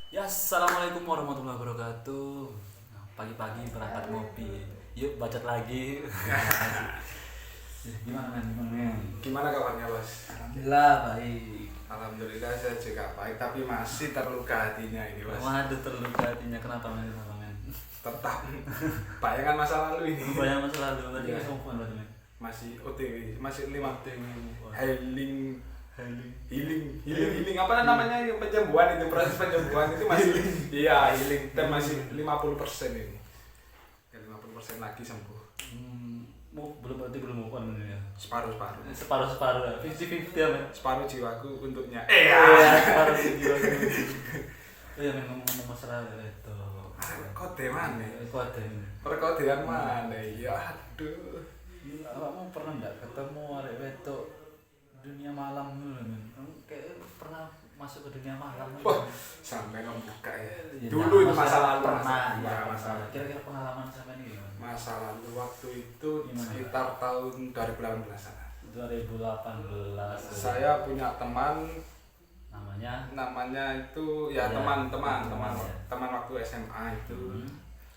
Ya, assalamualaikum warahmatullahi wabarakatuh. Nah, pagi-pagi berangkat ngopi. Yuk bacot lagi. Gimana men? Gimana men? Gimana kabarnya bos? Alhamdulillah baik. Alhamdulillah saya juga baik, tapi masih terluka hatinya ini bos. Waduh terluka hatinya kenapa men? Kenapa men? Tetap bayangan masa lalu ini. Bayang masa lalu tadi Iya. masih ngomong berarti men. Masih OTW, masih 5 tahun ini. Wah. Healing, Healing. healing. Apa namanya yang penyembuhan itu, proses penyembuhan itu masih. Iya healing, dan masih 50% ini. Ya 50% lagi sembuh. Belum berarti belum move on ya. Separuh. Separuh ya. 50-50 ya men. Separuh jiwaku untuknya. Iya, separuh jiwa. Iya men ngomong masalah itu. Kode mana? Kode. Perkodean mana? Ya aduh. Kamu pernah nggak ketemu arek wedok dunia malam dulu men? Kamu kayak pernah masuk ke dunia malam? Wah, sampai membuka ya. Ya, Dulu itu masa lalu. pernah ya, ya masa lalu. Kira-kira pengalaman sampai ini gimana? Masa lalu waktu itu Gimana? sekitar tahun 2018 -an. 2018. Saya punya teman namanya itu ya, Ya, teman ya. waktu SMA itu.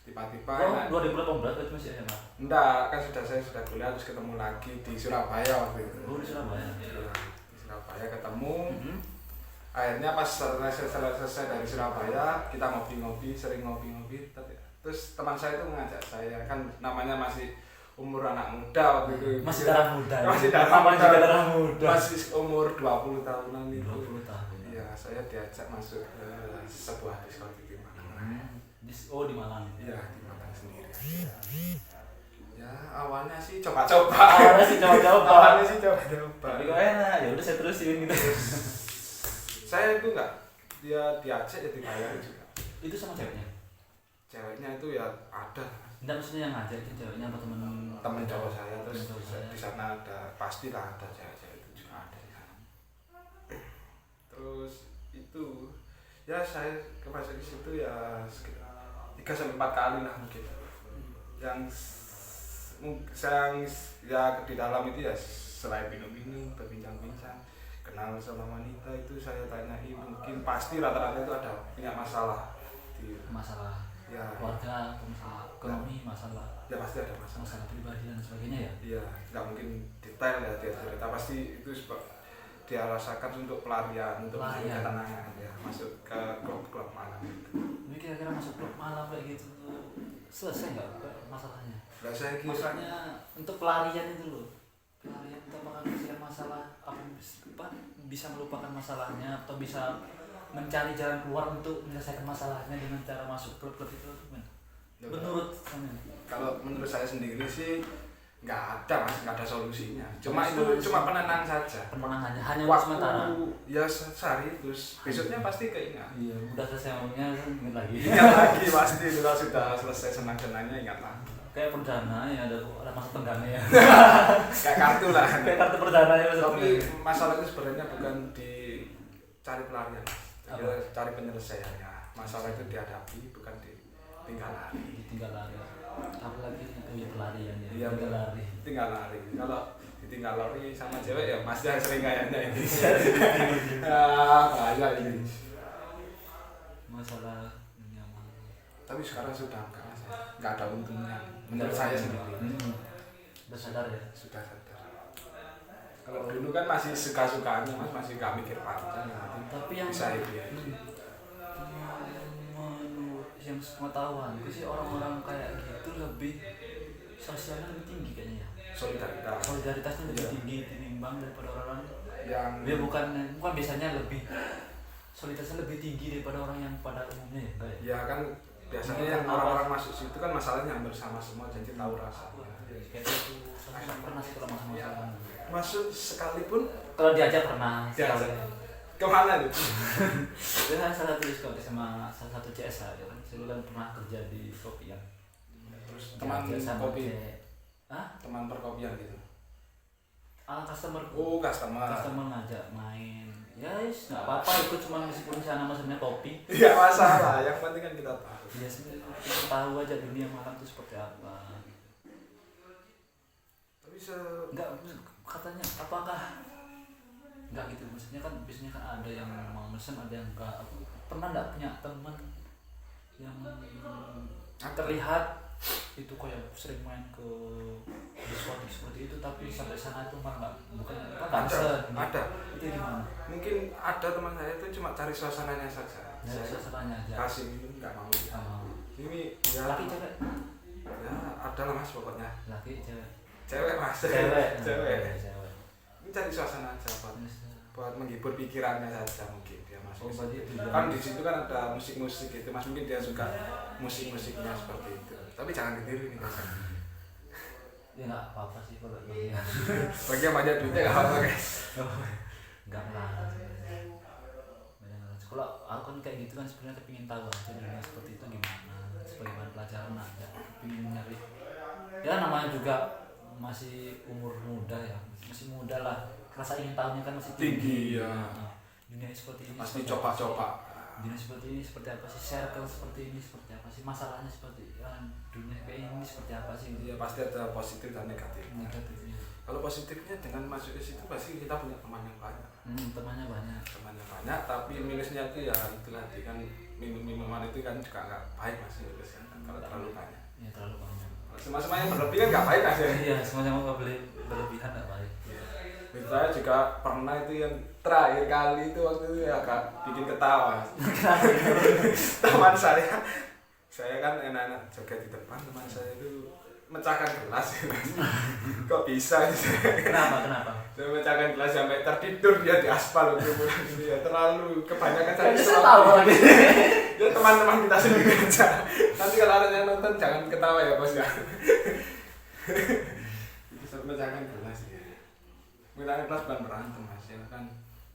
Tiba-tiba Oh, 2018 itu masih SMA. enggak, kan saya sudah kuliah terus ketemu lagi di Surabaya waktu itu. Oh, di Surabaya. Iya, di Surabaya ketemu. Mhm. Akhirnya pas selesai dari Surabaya kita ngopi-ngopi, sering ngopi-ngopi. Terus teman saya itu mengajak saya, kan namanya masih umur anak muda waktu itu. Masih darah muda. Masih darah Apa muda. juga darah muda. Masih umur 20 tahunan itu. 20 tahun. Iya, saya diajak masuk ke sebuah diskotik di Malang. Oh, di Malang. Iya, di Malang sendiri. Ya, awalnya sih coba-coba. Awalnya sih coba-coba. Awalnya sih coba-coba. Tapi kok enak, ya udah saya terusin gitu. Saya itu enggak, dia diajak ya dibayar juga. Itu sama ceweknya? Ceweknya itu ya ada Enggak, maksudnya yang ngajak itu ceweknya apa teman cowok saya, terus Temen cowok saya. di sana ada, pastilah ada cewek-cewek itu juga ada di sana. Terus itu ya saya masuk di situ ya sekitar 3 sampai 4 kali lah mungkin. Yang ya di dalam itu ya selain minum-minum, berbincang-bincang, kenal sama wanita itu saya tanyai, mungkin pasti rata-rata itu ada punya masalah di masalah ya, keluarga, masalah ekonomi, masalah ya pasti ada masalah. masalah pribadi dan sebagainya ya. Iya, nggak mungkin detail ya dia cerita, pasti itu dia rasakan untuk pelarian, untuk Pelarian. ketenangan ya, masuk ke klub-klub malam itu. Ini kira-kira masuk klub malam kayak gitu selesai nggak masalahnya? Nggak saya kira Maksudnya untuk pelarian itu loh, pelarian itu apakah menyelesaikan masalah, apa bisa melupakan masalahnya atau bisa mencari jalan keluar untuk menyelesaikan masalahnya dengan cara masuk klub-klub itu men? Menurut kamu? kalau menurut saya sendiri sih nggak ada mas, nggak ada solusinya. Cuma itu Solusi. cuma penenang saja. Penenang hanya untuk sementara. Ya sehari terus besoknya pasti keingat. Iya, udah selesai ngomongnya ingat lagi. Ingat lagi pasti kalau sudah selesai senang-senangnya ingat lagi. Kayak perdana ya ada masa tenggangnya ya. Kayak kartu lah. Kayak kartu perdana ya maksudnya. Tapi masalah itu sebenarnya bukan di cari pelarian, cari penyelesaiannya. Masalah itu dihadapi, bukan ditinggal lari. Ditinggal lari. Apalagi itu ya pelarian ya. Iya, Tinggal lari. tinggal lari. Kalau ditinggal lari sama cewek ya masih yang sering kayaknya ini. Bahaya ini. Masalah dunia malam. Tapi sekarang sudah nggak ada untungnya. Menurut saya sendiri. Udah sadar ya. Sudah sadar. Kalau dulu kan masih suka-sukanya mas, masih nggak mikir panjang. Tapi yang bisa itu ya. menurut yang pengetahuanku sih orang-orang kayak gitu lebih sosialnya lebih tinggi kayaknya ya. Solidaritasnya lebih Iya. tinggi ditimbang daripada orang-orang Yang dia bukan biasanya lebih solidaritasnya lebih tinggi daripada orang yang pada umumnya ya kayak. ya kan biasanya yang orang-orang masuk situ kan masalahnya hampir sama semua, jadi tahu rasanya. Kayak gitu. Saya pernah sih kalau masalah Masuk sekalipun kalau diajak pernah Diajak. sekali. kemana itu? Itu salah satu diskon sama salah satu CSA ya kan. Saya kan pernah kerja di kopi ya. Terus teman Diajak sama kopi, Hah? teman perkopian gitu. Customer Oh customer. ngajak main. Ya yes, nggak apa-apa ikut cuma meskipun di sana maksudnya kopi. Iya masalah, yang penting kan kita tahu. Ya sebenarnya kita tahu aja dunia malam itu seperti apa. Tapi Enggak katanya apakah enggak gitu maksudnya kan biasanya kan ada yang mau mesen ada yang enggak pernah nggak punya teman yang terlihat itu kayak sering main ke diskotik seperti itu, tapi sampai sana itu malah bukan ada. Itu gimana? Mungkin ada teman saya itu cuma cari suasananya saja. Ya, Saya suasananya aja. kasih minum nggak mau. Ini ya Laki cewek? ya ada lah mas pokoknya. Laki cewek? Cewek mas. Cewek. Cewek. Ini cari suasana aja buat menghibur pikirannya saja mungkin dia masuk. Oh, berarti itu kan di situ kan ada musik-musik gitu mas, mungkin dia suka musik-musiknya seperti itu. Tapi jangan ditiru nih mas. Ya nggak apa-apa sih kalau bagi Bagi yang banyak duitnya nggak apa-apa guys. nggak melarang sebenarnya. Kalau aku kan kayak gitu kan sebenarnya kepingin tahu aja dunia seperti itu gimana, sebagai bahan pelajaran aja, kepingin nyari. Ya namanya juga masih umur muda ya, masih muda lah, rasa ingin tahunya kan masih tinggi. Ya. Nah, dunia seperti ini Pasti seperti coba-coba. dunia seperti ini seperti apa sih, circle seperti ini seperti apa sih, masalahnya seperti dunia kayak ini seperti apa sih. Ya pasti ada positif dan negatif. Negatifnya. Kalau positifnya dengan masuk ke situ pasti kita punya teman yang banyak. Temannya banyak. Temannya banyak, tapi minusnya itu ya itu nanti kan minuman itu kan juga nggak baik mas untuk kesehatan kalau terlalu banyak. Ya terlalu banyak. Sama-sama yang berlebihan nggak baik mas ya. Iya, semuanya mau berlebihan nggak baik. Saya juga pernah itu yang terakhir kali itu waktu itu ya agak bikin ketawa. Teman saya kan enak-enak joget di depan, teman saya itu mecahkan gelas. Kok bisa sih? Kenapa? Saya mecahkan gelas sampai tertidur dia di aspal itu ya terlalu kebanyakan saya. Saya tahu lagi. Ya teman-teman kita sendiri aja. Nanti kalau ada yang nonton jangan ketawa ya bos ya. Itu sampai mecahkan gelas ya. Mecahkan gelas bukan berantem mas ya kan.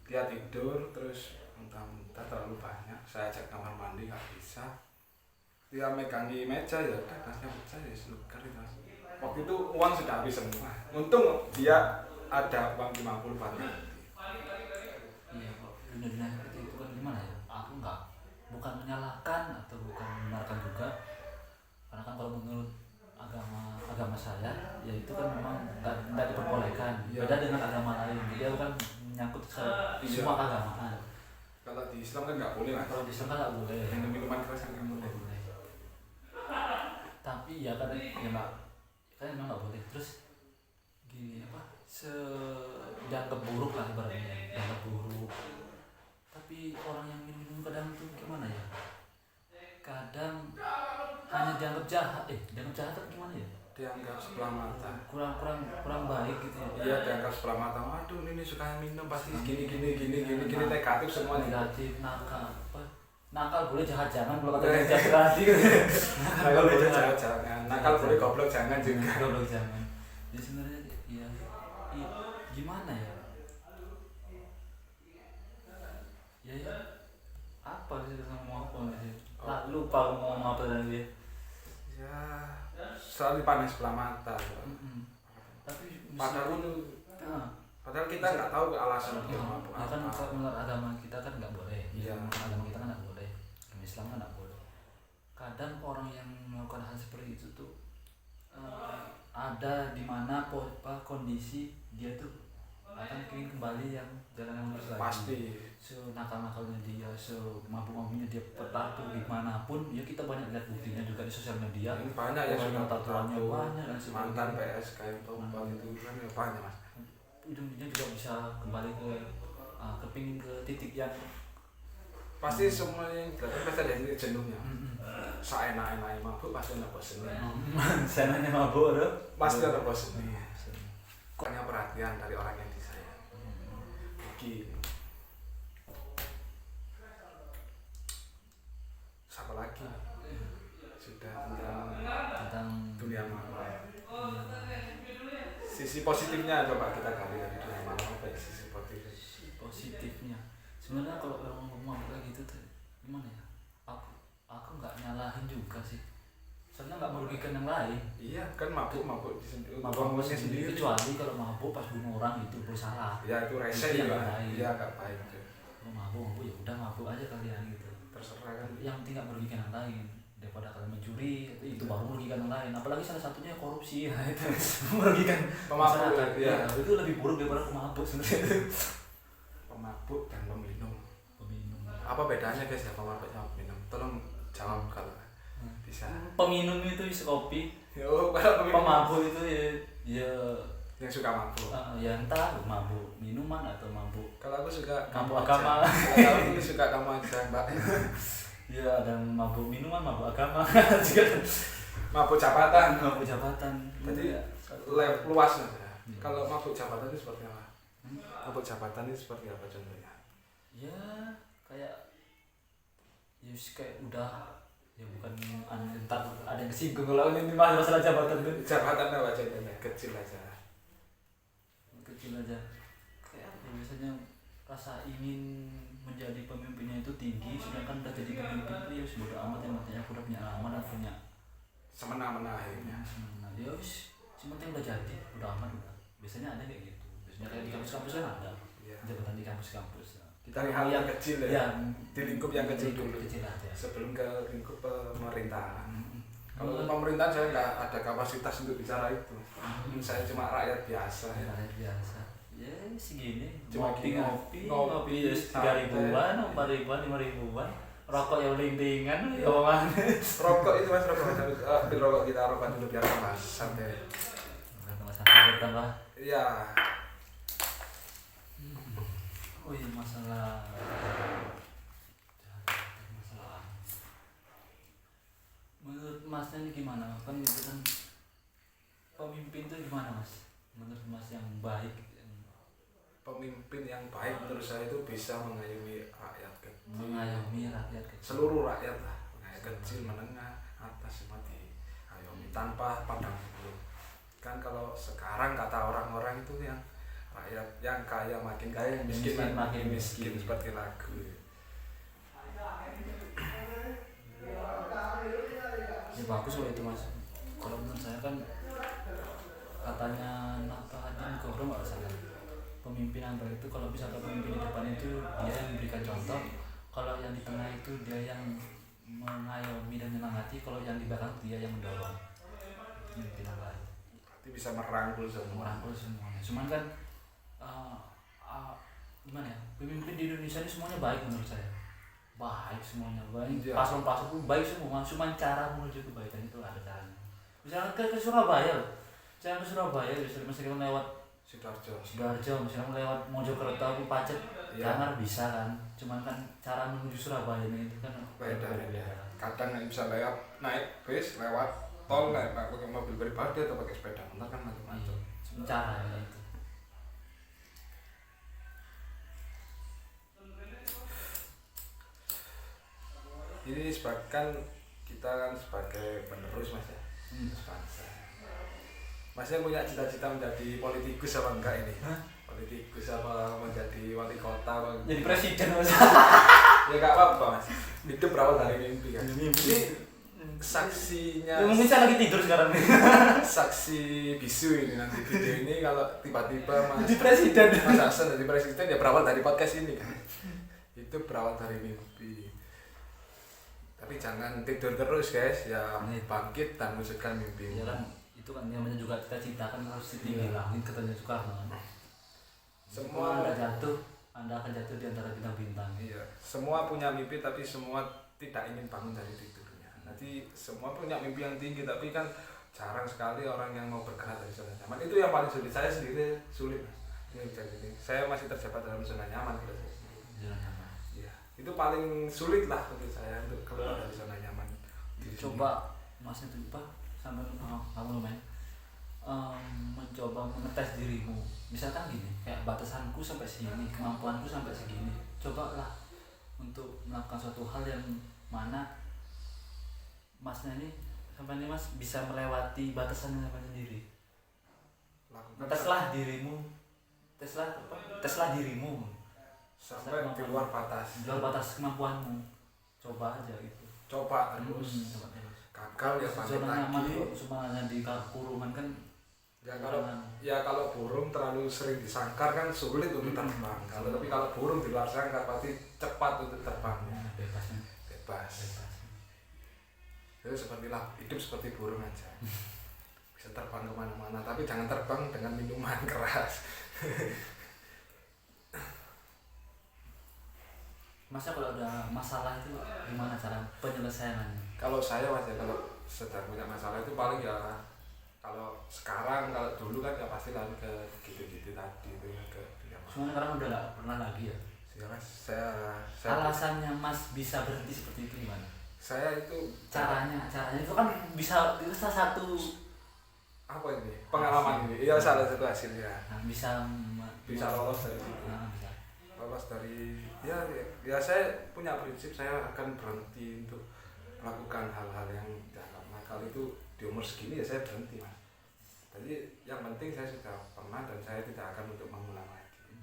Dia tidur terus muntah-muntah terlalu banyak. Saya ajak kamar mandi nggak bisa. Dia megangi meja ya udah gelasnya pecah ya seluker itu mas. Waktu itu uang sudah habis semua. Untung dia ada uang 50 buat ganti. Iya, kok dunia seperti itu kan gimana ya? Aku bukan menyalahkan atau bukan membenarkan juga. Karena kan kalau menurut agama saya, ya itu kan memang tidak diperbolehkan. Beda dengan agama lain. Jadi aku kan menyangkut semua keagamaan. Kalau di Islam kan nggak boleh mas. Kalau di Islam kan nggak boleh. Minum minuman keras kan nggak boleh. Tapi ya kan ya mbak, kan memang nggak boleh. Terus gini apa? Dianggap buruk lah ibaratnya, dianggap buruk. Tapi orang yang minum kadang tuh gimana ya? Kadang hanya dianggap jahat, dianggap jahat atau gimana ya? Dianggap sebelah mata. Kurang baik gitu ya. Iya dianggap sebelah mata. Waduh ini suka minum pasti gini negatif semuanya. Negatif, nakal boleh, jahat jangan, kalau kata jahat lagi. Nakal boleh jahat jangan. Nakal boleh goblok jangan juga. Goblok jangan. Jadi sebenarnya ya gimana ya? Ya apa sih ngomong apa sih? Lupa ngomong apa tadi. Ya selalu pandang sebelah mata. Tapi padahal kita nggak tahu alasan dia mau apa. Kan menurut agama kita kan nggak boleh. Iya. Agama kita kan nggak boleh. Agama Islam kan nggak boleh. Kadang orang yang melakukan hal seperti itu tuh ada di mana kondisi dia tuh akan ingin kembali yang jalan yang lurus lagi. Pasti. Nakal-nakalnya dia, mabuk-mabuknya dia bertato dimanapun, ya kita banyak lihat buktinya juga di sosial media. Banyak ya sudah tatoannya banyak dan sebagainya. Mantan PS kayak tombol itu kan ya banyak mas. Ujungnya juga bisa kembali kepingin ke titik yang pasti semuanya pasti ada titik jenuhnya. Seenak-enaknya mabuk pasti ada bosennya. Seenaknya mabuk ada. Pasti ada bosennya. Kurangnya perhatian dari orang yang disayang. Begini. Siapa lagi? Sudah tentang dunia malam. Sisi positifnya coba kita gali dari dunia malam apa ya sisi positifnya. Sebenarnya kalau orang ngomong kayak gitu tuh gimana ya? Aku nggak nyalahin juga sih. Soalnya nggak merugikan yang lain. Iya kan mabuk mabuk sendiri. Kecuali kalau mabuk pas bunuh orang itu bersalah. Ya itu rese ya. Iya nggak baik. Kalau mabuk ya udah mabuk aja kalian gitu. Terserah kan. Yang penting nggak merugikan yang lain. Daripada kalian mencuri itu baru merugikan yang lain. Apalagi salah satunya korupsi ya itu merugikan pemabuk. Ya. Itu lebih buruk daripada pemabuk sebenarnya. Pemabuk dan peminum. Peminum. Apa bedanya guys ya pemabuk sama peminum? Tolong jawab kalau bisa. Peminum itu isi kopi, Yo, kalau peminum pemabuk itu ya yang suka mabuk. ya entah mabuk minuman atau mabuk Kalau aku suka mabuk aja. agama. Kalau aku suka kamu aja, Mbak. Ya ada mabuk minuman, mabuk agama juga Mabuk jabatan. mabuk jabatan. Jadi Ya. luas aja. Kalau mabuk jabatan itu seperti apa? Mabuk jabatan itu seperti apa contohnya? Ya kayak kayak udah ya bukan entar ada yang kesinggung kalau ini masalah jabatan tuh Jabatan apa contohnya? Kecil aja. kecil aja kayak apa ya, biasanya rasa ingin menjadi pemimpinnya itu tinggi, sedangkan udah jadi pemimpin itu ya bodo amat, yang penting aku udah punya nama dan punya Semena-mena akhirnya. nah ya wis penting udah jadi udah amat udah. Biasanya ada kayak gitu, biasanya kayak di kampus-kampus kan ada Iya. jabatan di kampus-kampus ya. Kita Dari hal yang kecil ya. ya Di lingkup yang kecil dulu. kecil aja. Sebelum ke lingkup pemerintahan. Kalau Hmm. pemerintahan saya nggak ada kapasitas untuk bicara itu. Saya cuma rakyat biasa. Ya. Rakyat biasa ya segini Cuma ngopi ngopi, ya santai. 3.000-an, 4.000-an, 5.000-an, rokok yang lintingan ya omongan. Rokok itu mas rokok. Ambil rokok kita rokok dulu biar tambah santai. Tambah santai tambah. Iya. Oh iya masalah menurut masnya ini gimana kan itu kan pemimpin itu gimana mas menurut mas yang baik Pemimpin yang baik menurut saya itu bisa mengayomi rakyat kecil. mengayomi rakyat kecil. Seluruh rakyat lah, rakyat kecil, menengah, atas semua diayomi tanpa pandang bulu. Kan kalau sekarang kata orang-orang itu yang rakyat yang kaya makin kaya, yang miskin Miskin makin makin miskin, miskin. seperti lagu. Ya bagus loh itu mas. Kalau menurut saya kan katanya Nabahaddin Gobro nggak salah. Pemimpin yang baik itu kalau misalkan pemimpin di depan itu dia yang memberikan contoh, kalau yang di tengah itu dia yang mengayomi dan menyemangati, kalau yang di belakang dia yang mendorong. Pemimpin yang baik. Itu bisa merangkul semua. Merangkul semuanya. Cuman kan gimana ya? Pemimpin di Indonesia ini semuanya baik menurut saya. Baik semuanya, baik. Iya. Paslon-paslon pun baik semua, cuman cara menuju kebaikan itu ada caranya. Misalnya ke Surabaya, saya ke Surabaya, misalnya lewat Sidoarjo, misalnya lewat Mojokerto atau Pacet, Iya. Jangan bisa kan. Cuman kan cara menuju Surabaya itu kan Beda. Kadang nggak bisa lewat naik bis, lewat tol, pakai mobil pribadi atau pakai sepeda motor kan macam-macam. Caranya itu. Ini kan kita kan sebagai penerus mas ya, bangsa. Masnya punya cita-cita menjadi politikus apa enggak ini? Hah? Politikus apa menjadi wali kota? Apa? Jadi presiden mas. Ya nggak apa-apa mas. Hidup berawal dari mimpi kan. Mimpi. Ini saksinya. Ya, mungkin saya lagi tidur sekarang nih. Saksi bisu ini nanti video ini kalau tiba-tiba mas. Jadi presiden. Mas Hasan jadi presiden ya berawal dari podcast ini kan. Itu berawal dari mimpi. Tapi jangan tidur terus guys, ya bangkit dan wujudkan mimpi. Ya kan itu kan namanya juga cita-cita kan harus ditinggi langit katanya Soekarno kan. Semua Anda akan jatuh di antara bintang-bintang. iya, semua punya mimpi tapi semua tidak ingin bangun dari tidurnya. Nanti semua punya mimpi yang tinggi tapi kan jarang sekali orang yang mau bergerak dari zona nyaman. Itu yang paling sulit. Saya sendiri sulit. Ini jadi saya masih terjebak dalam zona nyaman gitu. Jalan nyaman. Iya, itu paling sulit lah untuk saya untuk keluar dari zona nyaman. Coba Mas itu Pak sampai kamu lumayan mencoba mengetes dirimu. Misalkan gini, kayak batasanku sampai sini, kemampuanku sampai segini. Cobalah untuk melakukan suatu hal yang mana Masnya ini sampai ini Mas bisa melewati batasan sampai sendiri. Teslah dirimu, teslah dirimu sampai di luar batas. di luar batas kemampuanmu. Coba aja gitu. Coba terus. Coba terus. Gagal ya bangkit Zona nyaman lagi. kok, cuma hanya di kurungan kan. Kalau burung terlalu sering disangkar kan sulit untuk terbang. Tapi kalau burung di luar sangkar pasti cepat untuk terbangnya. Bebasnya. Bebas. Itu sepertilah hidup seperti burung aja. Bisa terbang kemana-mana, tapi jangan terbang dengan minuman keras. Masa kalau ada masalah itu gimana cara penyelesaiannya? Kalau saya mas ya, kalau sedang punya masalah itu paling ya, kalau sekarang, kalau dulu kan ya pasti lari ke gitu-gitu tadi itu ya, ke ya, Cuma sekarang udah nggak pernah lagi ya. sekarang saya Alasannya Mas bisa berhenti seperti itu gimana? saya itu Caranya itu kan bisa itu salah satu apa ini pengalaman ini, iya salah satu hasilnya bisa bisa lolos dari situ. bisa. Lolos dari ya saya punya prinsip saya akan berhenti untuk melakukan hal-hal yang dianggap nakal itu di umur segini ya saya berhenti mas. Jadi yang penting saya sudah pernah dan saya tidak akan untuk mengulang lagi.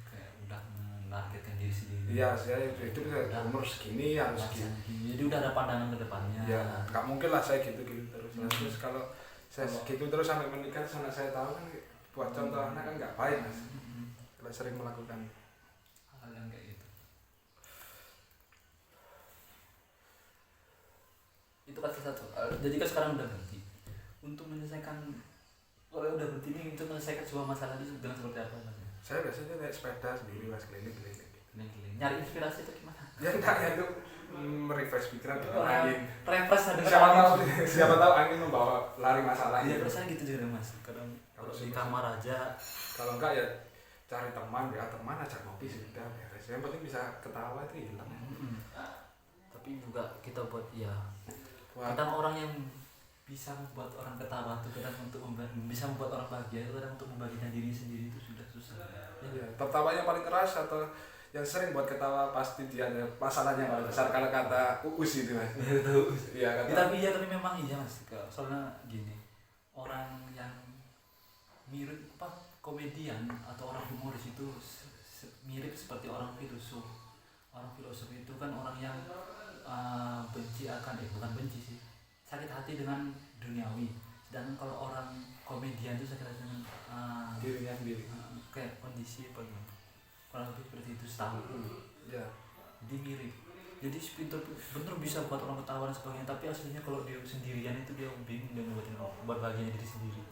Kayak udah menargetkan diri sendiri. Iya saya itu udah umur segini harus gitu. Jadi udah ada pandangan ke depannya. Ya nggak mungkin lah saya gitu-gitu terus. Terus kalau saya gitu terus sampai menikah anak saya tahu kan buat contoh anak kan nggak baik mas. Kalau sering melakukan hal yang kayak gitu. Itu kan salah satu. Jadi kan sekarang udah berhenti. Untuk menyelesaikan kalau udah berhenti ini untuk menyelesaikan sebuah masalah itu dengan seperti apa mas? saya biasanya naik sepeda sendiri mas keliling-keliling. Nyari inspirasi itu gimana? Ya enggak ya itu merefresh pikiran dengan angin. Refresh ada Siapa tahu angin membawa lari masalah. Iya perasaan gitu juga mas. Kadang kalau di kamar aja. Kalau enggak ya cari teman ya, teman ajak ngopi sudah beres. Yang penting bisa ketawa itu hilang. Tapi juga kita buat ya. Buat Kadang orang yang bisa membuat orang ketawa itu kadang untuk bisa membuat orang bahagia itu kadang untuk membagikan diri sendiri itu sudah susah. ya, tertawanya paling keras atau yang sering buat ketawa pasti dia ada masalahnya paling besar karena kata uus itu mas. Iya kata. Tapi memang iya mas. Soalnya gini orang yang mirip komedian atau orang humoris itu mirip seperti orang filosof. Orang filosof itu kan orang yang benci akan bukan benci sih, sakit hati dengan duniawi. Sedangkan kalau orang komedian itu sakit hati dengan Dirinya sendiri. kayak kondisi apa gitu. Kurang lebih seperti itu setahu. Ya. Jadi mirip. Jadi pinter bener bisa buat orang ketawa dan sebagainya. Tapi aslinya kalau dia sendirian itu dia bingung dan buat bagian diri sendiri.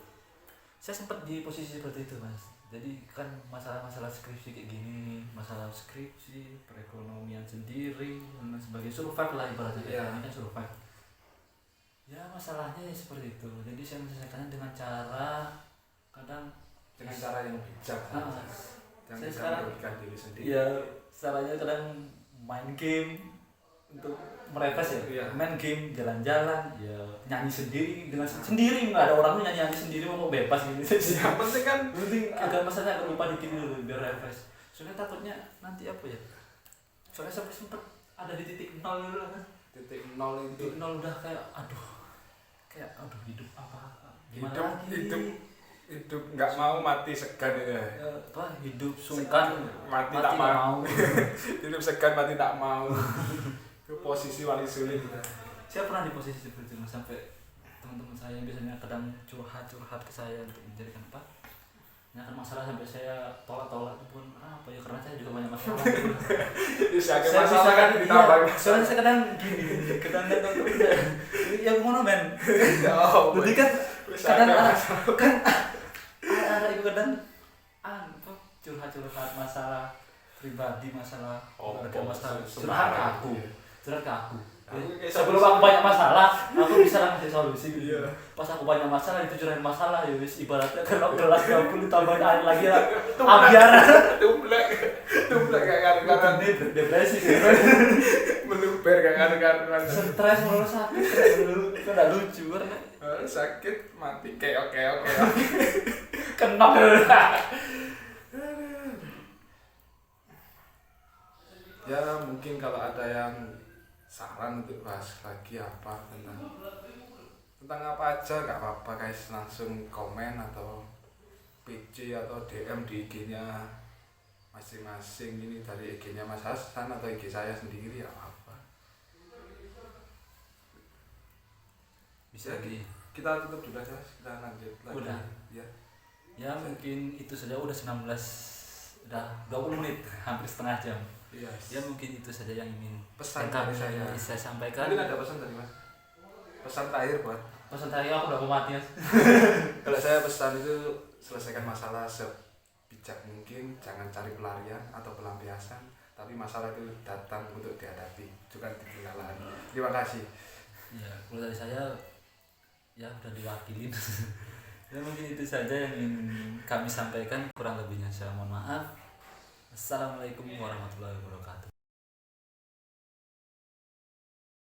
Saya sempat di posisi seperti itu mas. Jadi kan masalah-masalah skripsi kayak gini, masalah skripsi, perekonomian sendiri, dan sebagainya, survive lah ibaratnya. Ini kan survive. Ya masalahnya ya seperti itu. Jadi saya menyelesaikannya dengan cara kadang Dengan cara yang bijak. Yang saya bisa sekarang merugikan diri sendiri. ya caranya kadang main game untuk merefresh ya. Main game, jalan-jalan, ya nyanyi sendiri dengan sendiri, nggak ada orangnya, nyanyi sendiri mau bebas gitu. Yang penting kan agak masalahnya agak lupa dikit dulu biar refresh. Soalnya takutnya nanti apa ya? Soalnya sampai sempet ada di titik nol dulu kan. titik nol itu. Titik nol udah kayak aduh hidup apa? Gimana Hidup nggak mau mati segan ya. Hidup sungkan mati tak mau. Hidup segan mati tak mau. Itu posisi paling sulit. Saya pernah di posisi seperti itu sampai teman-teman saya biasanya kadang curhat ke saya untuk menjadikan apa? Nah, masalah sampai saya tolak pun apa ya karena saya juga banyak masalah. Saya masalah kan ditambah. Soalnya saya kadang gini, kadang yang mana men? Jadi kan kadang ada ibu kadang curhat masalah pribadi, masalah ada masalah curhat ke aku. Sebelum aku banyak masalah, aku bisa ngasih solusi gitu. Pas aku banyak masalah itu curhat masalah ya wis ibaratnya kalau gelas 20 ditambahin air lagi lah. Ambiar. Tumblek gak karuan. Depresi sih. Meluber gak karuan. Stres mulu sakit kan enggak lucu karena sakit mati keok. Kenok. Ya mungkin kalau ada yang saran untuk bahas lagi apa tentang apa aja nggak apa-apa guys, langsung komen atau PC atau DM di IG-nya masing-masing. Ini dari IG-nya Mas Hasan atau IG saya sendiri ya apa bisa kita tutup dulu aja, kita lanjut lagi. Udah. Ya mungkin itu saja, udah 20 menit hampir setengah jam. Ya mungkin itu saja yang ingin pesan dari saya sampaikan. Mungkin ada pesan dari Mas, pesan terakhir buat pesan terakhir aku udah mau mati Mas. Kalau saya pesan itu selesaikan masalah sebijak mungkin, jangan cari pelarian atau pelampiasan, tapi masalah itu datang untuk dihadapi, bukan ditinggalkan. Terima kasih. Ya kalau dari saya ya udah diwakilin. Ya mungkin itu saja yang ingin kami sampaikan, kurang lebihnya saya mohon maaf. Assalamualaikum warahmatullahi wabarakatuh.